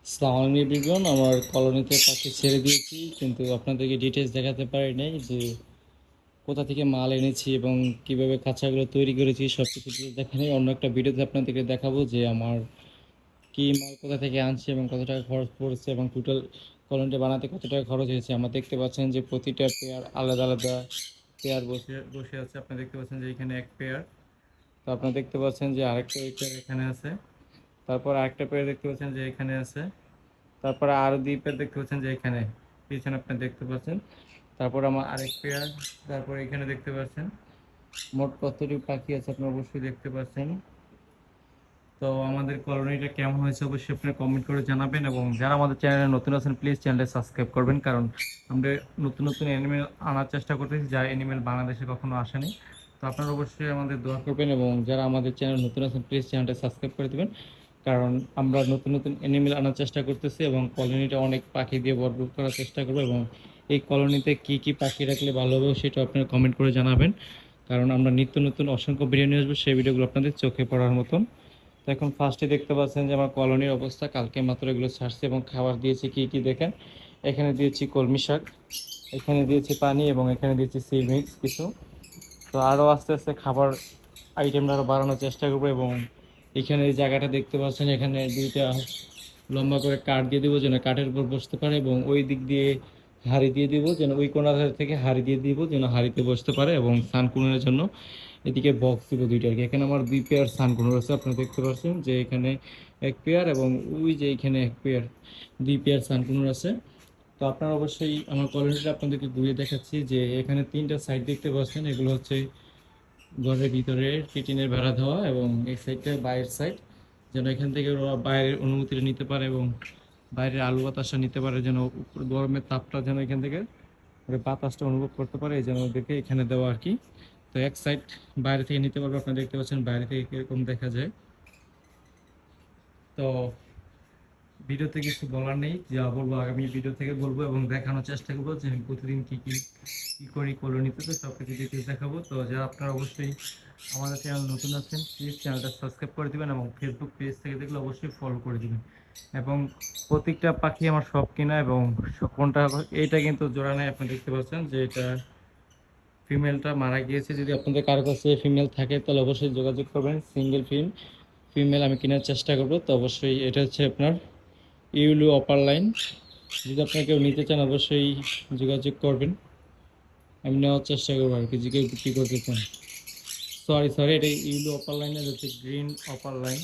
আসসালামু আলাইকুম এভরিওয়ান। আমার কলোনিতে পাখি ছেড়ে দিয়েছি, কিন্তু আপনাদেরকে ডিটেলস দেখাতে পারি নাই যে কোথা থেকে মাল এনেছি এবং কিভাবে খাঁচাগুলো তৈরি করেছি, সব কিছু ডিটেলস দেখা নেই। অন্য একটা ভিডিওতে আপনাদেরকে দেখাবো যে আমার কি মাল কোথা থেকে আনছি এবং কত টাকা খরচ পড়েছে এবং টোটাল কলোনিটা বানাতে কত টাকা খরচ হয়েছে। আমার দেখতে পাচ্ছেন যে প্রতিটা পেয়ার আলাদা আলাদা পেয়ার বসে বসে আছে। আপনি দেখতে পাচ্ছেন যে এখানে এক পেয়ার, তো আপনারা দেখতে পাচ্ছেন যে আরেকটা পেয়ার এখানে আছে, তারপর আরেকটা পেয়ার দেখতে পাচ্ছেন যে এখানে আছে, তারপরে আরো দুই পেয়ার দেখতে পাচ্ছেন যে এখানে পিছনে আপনি দেখতে পাচ্ছেন। তারপর আমার আরেক পেয়ার, তারপর এখানে দেখতে পাচ্ছেন। মোট কতটি পাখি আছে আপনি অবশ্যই দেখতে পাচ্ছেন। তো আমাদের কলোনিটা কেমন হয়েছে অবশ্যই আপনি কমেন্ট করে জানাবেন, এবং যারা আমাদের চ্যানেলে নতুন আছেন প্লিজ চ্যানেলটা সাবস্ক্রাইব করবেন, কারণ আমরা নতুন নতুন অ্যানিমেল আনার চেষ্টা করতেছি যা অ্যানিমেল বাংলাদেশে কখনো আসেনি। তো আপনারা অবশ্যই আমাদের দোয়া করবেন, এবং যারা আমাদের চ্যানেল নতুন আছেন প্লিজ চ্যানেলটা সাবস্ক্রাইব করে দেবেন, কারণ আমরা নতুন নতুন অ্যানিমেল আনার চেষ্টা করতেছি এবং কলোনিটা অনেক পাখি দিয়ে ভরপুর করার চেষ্টা করবো। এবং এই কলোনিতে কি কি পাখি রাখলে ভালো হবে সেটা আপনারা কমেন্ট করে জানাবেন, কারণ আমরা নিত্য নতুন অসংখ্য ভিডিও নিয়ে আসবো, সেই ভিডিওগুলো আপনাদের চোখে পড়ার মতন। তো এখন ফার্স্টে দেখতে পাচ্ছেন যে আমার কলোনির অবস্থা, কালকে মাত্র এগুলো ছাড়ছি এবং খাবার দিয়েছি কি কি দেখেন। এখানে দিয়েছি কলমি শাক, এখানে দিয়েছি পানি, এবং এখানে দিয়েছি সি মিক্স কিছু। তো আরও আস্তে আস্তে খাবার আইটেমটা আরও বাড়ানোর চেষ্টা করবো। এবং এখানে এই জায়গাটা দেখতে পাচ্ছেন, এখানে দুইটা লম্বা করে কাঠ দিয়ে দেবো যেন কাঠের উপর বসতে পারে, এবং ওই দিক দিয়ে হাঁড়ি দিয়ে দিব যেন ওই কোনার থেকে হাঁড়ি দিয়ে দিব যেন হাঁড়িতে বসতে পারে, এবং সানকুনের জন্য এদিকে বক্স দিব দুইটা আর কি। এখানে আমার দুই পেয়ার সানকুনার আছে, আপনারা দেখতে পাচ্ছেন যে এখানে এক পেয়ার এবং ওই যে এখানে এক পেয়ার, দুই পেয়ার সানকুনার আছে। তো আপনারা অবশ্যই আমার কলোনিটা আপনাদেরকে ঘুরিয়ে দেখাচ্ছি যে এখানে তিনটা সাইড দেখতে পাচ্ছেন, এগুলো হচ্ছে ঘরের ভিতরে টিনের বেড়া দেওয়া, এবং এই সাইডটা বাইরের সাইড, যেন এখান থেকে ওরা বাইরের অনুমতিটা নিতে পারে এবং বাইরের আলো বাতাসটা নিতে পারে, যেন গরমের তাপটা যেন এখান থেকে ওরা বাতাসটা অনুভব করতে পারে, এই যেন ওদেরকে এখানে দেওয়া আর কি। তো এক সাইড বাইরে থেকে নিতে পারবে, আপনারা দেখতে পাচ্ছেন বাইরে থেকে কিরকম দেখা যায়। তো ভিডিওতে কিছু বলার নেই, যা বলবো আগামী ভিডিও থেকে বলবো এবং দেখানোর চেষ্টা করবো যে আমি প্রতিদিন কি কি কি করি কলোনিতে, তো সব কিছু ডিটেলস দেখাবো। তো যারা আপনারা অবশ্যই আমাদের চ্যানেল নতুন আছেন প্লিজ চ্যানেলটা সাবস্ক্রাইব করে দিবেন, এবং ফেসবুক পেজ থেকে দেখলে অবশ্যই ফলো করে দিবেন। এবং প্রত্যেকটা পাখি আমার সব কিনা, এবং কোনটা এইটা কিন্তু জোড়া নেই, আপনি দেখতে পাচ্ছেন যে এটা ফিমেলটা মারা গিয়েছে। যদি আপনাদের কারো কাছে ফিমেল থাকে তাহলে অবশ্যই যোগাযোগ করবেন, সিঙ্গেল ফিমেল আমি কেনার চেষ্টা করবো। তো অবশ্যই এটা হচ্ছে আপনার ইউলু অপার লাইন, যদি আপনারা কেউ নিতে চান অবশ্যই যোগাযোগ করবেন, আমি নেওয়ার চেষ্টা করবো আর কি, যে কেউ বিক্রি করতে চান। সরি এটা ইউলু অপার লাইনের হচ্ছে গ্রিন অপার লাইন।